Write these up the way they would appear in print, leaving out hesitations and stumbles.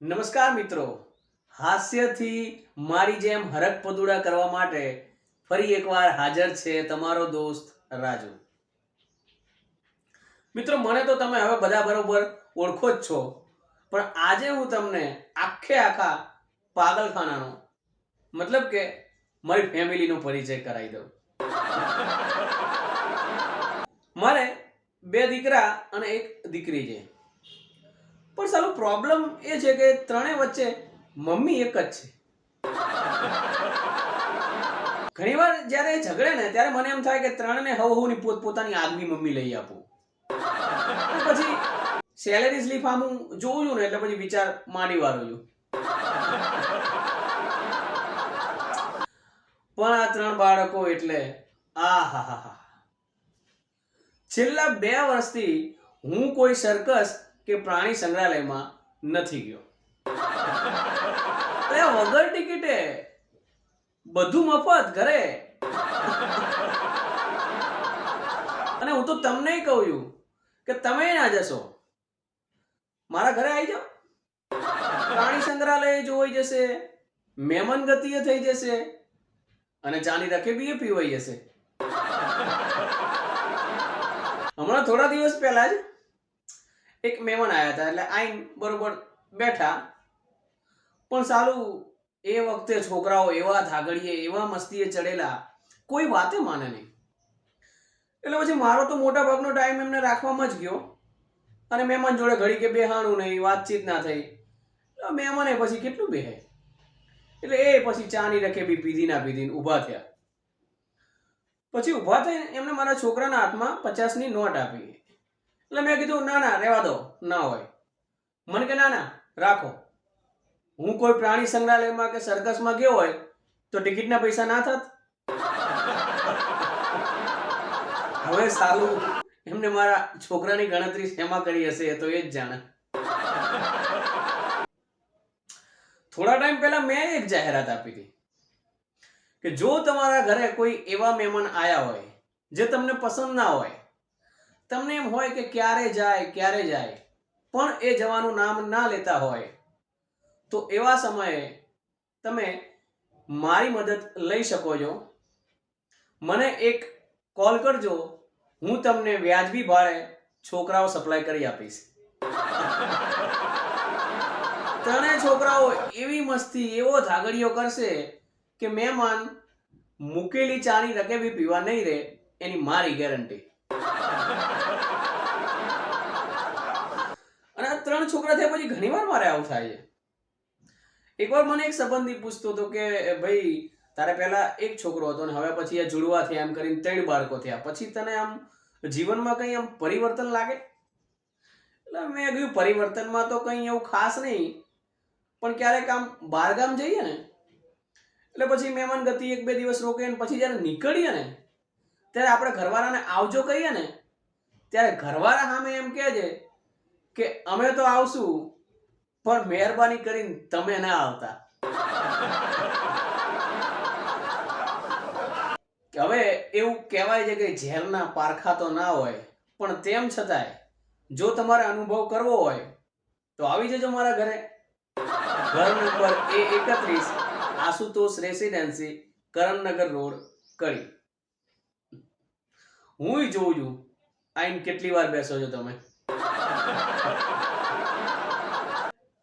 નમસ્કાર મિત્રો, હાસ્યથી મારી જેમ હરક પદુડા કરવા માટે ફરી એકવાર હાજર છે તમારો દોસ્ત રાજુ. મિત્રો, મને તો તમે હવે બધા બરોબર ઓળખો જ છો, પણ આજે હું તમને આખા પાગલખાનાનો મતલબ કે મારી ફેમિલીનો પરિચય કરાવી દઉં. મારે બે દીકરા અને એક દીકરી છે, પણ સાલું પ્રોબ્લેમ એ છે કે ત્રણેય વચ્ચે મમ્મી એક જ છે. ઘણીવાર જ્યારે ઝઘડે ને ત્યારે મને એમ થાય કે ત્રણને હવની પોતપોતાની આગવી મમ્મી લઈ આપું. પછી સેલેરી સ્લીપ આમ હું જોઉં છું ને એટલે પછી વિચાર માંડી વાળું છું. પણ આ ત્રણ બાળકો એટલે આહાહા. છેલ્લા 2 વર્ષથી હું કોઈ સર્કસ કે પ્રાણી સંગ્રહાલયમાં નથી ગયો. વગર ટિકિટે બધું મફત ઘરે. અને હું તો તમને કહું છું કે તમે ના જશો, મારા ઘરે આવી જાઓ. પ્રાણી સંગ્રહાલય જોઈ જશે, મહેમાન ગતિએ થઈ જશે અને ચાની રકેબી પીવાઈ જશે. હમણાં થોડા દિવસ પહેલા જ એક મહેમાન આવ્યા હતા, એટલે આઈને બરોબર બેઠા. પણ સાલું એ વખતે છોકરાઓ એવા થાગડીએ, એવા મસ્તીએ ચડેલા, કોઈ વાતે માને નહીં. એટલે પછી મારો તો મોટા ભાગનો ટાઈમ એમને રાખવામાં જ ગયો અને મહેમાન જોડે ઘડી કે બેહાણું નહીં, વાતચીત ના થઈ. મહેમાને પછી કેટલું બેહે, એટલે એ પછી ચાની રકેબી પીધી ના પીધી ઊભા થયા. પછી ઊભા થઈને એમને મારા છોકરાના હાથમાં 50ની નોટ આપી. એટલે મેં કીધું ના રહેવા દો, ના હોય. મને કે ના રાખો. હું કોઈ પ્રાણી સંગ્રહાલયમાં કે સર્કસમાં ગયો હોય તો ટિકિટના પૈસા ના થત. હવે સાલું એમને મારા છોકરાની ગણતરી શેમાં કરી હશે એ તો એ જ જાણે. થોડા ટાઈમ પહેલા મેં એક જાહેરાત આપી હતી કે જો તમારા ઘરે કોઈ એવા મહેમાન આયા હોય જે તમને પસંદ ના હોય, તમને એમ હોય કે ક્યારે જાય પણ એ જવાનું નામ ના લેતા હોય, તો એવા સમયે તમે મારી મદદ લઈ શકો છો. મને એક કોલ કરજો, હું તમને વ્યાજબી ભાડે છોકરાઓ સપ્લાય કરી આપીશ. ત્રણેય છોકરાઓ એવી મસ્તી, એવો ધાગડીઓ કરશે કે મહેમાન મૂકેલી ચાની રકેબી પીવા નહીં રહે, એની મારી ગેરંટી. અને આ 3 છોકરા થયા પછી ઘણીવાર મારે આવું થાય છે. એકવાર મને એક સંબંધી પૂછતો હતો કે ભાઈ તારે પહેલા એક છોકરો હતો ને હવે પછી આ જુડવા થયા, એમ કરીને 3 બાળકો થયા, પછી તને આમ જીવનમાં કંઈ આમ પરિવર્તન લાગે? એટલે મેં કીધું પરિવર્તનમાં તો કંઈ એવું ખાસ નહીં, પણ ક્યારેક આમ બહારગામ જઈએ ને એટલે પછી મહેમાન ગતિ 1-2 દિવસ રોકે ને પછી જ્યારે નીકળીએ ને ત્યારે આપણે ઘરવાળાને આવજો કહીએ ને ત્યારે ઘરવાળા સામે એમ કહે છે કે અમે તો આવશું પણ મહેરબાની કરીને તમે ના આવતા. હવે એવું કહેવાય છે કે ઝેરના પારખા તો ના હોય, પણ તેમ છતાંય જો તમારે અનુભવ કરવો હોય તો આવી જજો મારા ઘરે. ઘર નંબર A31, Ashutosh residency, Karannagar road, Kadi. હું જોઉં છું આઈને કેટલી વાર બેસો છો તમે.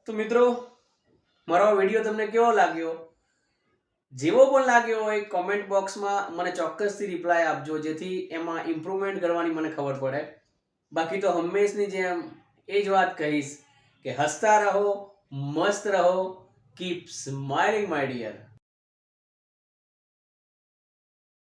તો મિત્રો, મારો વિડીયો તમને કેવો લાગ્યો? જેવો પણ લાગ્યો હોય કોમેન્ટ બોક્સમાં મને ચોક્કસથી રિપ્લાય આપજો, જેથી એમાં ઇમ્પ્રુવમેન્ટ કરવાની મને ખબર પડે. બાકી તો હંમેશની જેમ એ જ વાત કહીશ કે હસતા રહો, મસ્ત રહો, કીપ સ્માઇલિંગ માય ડિયર.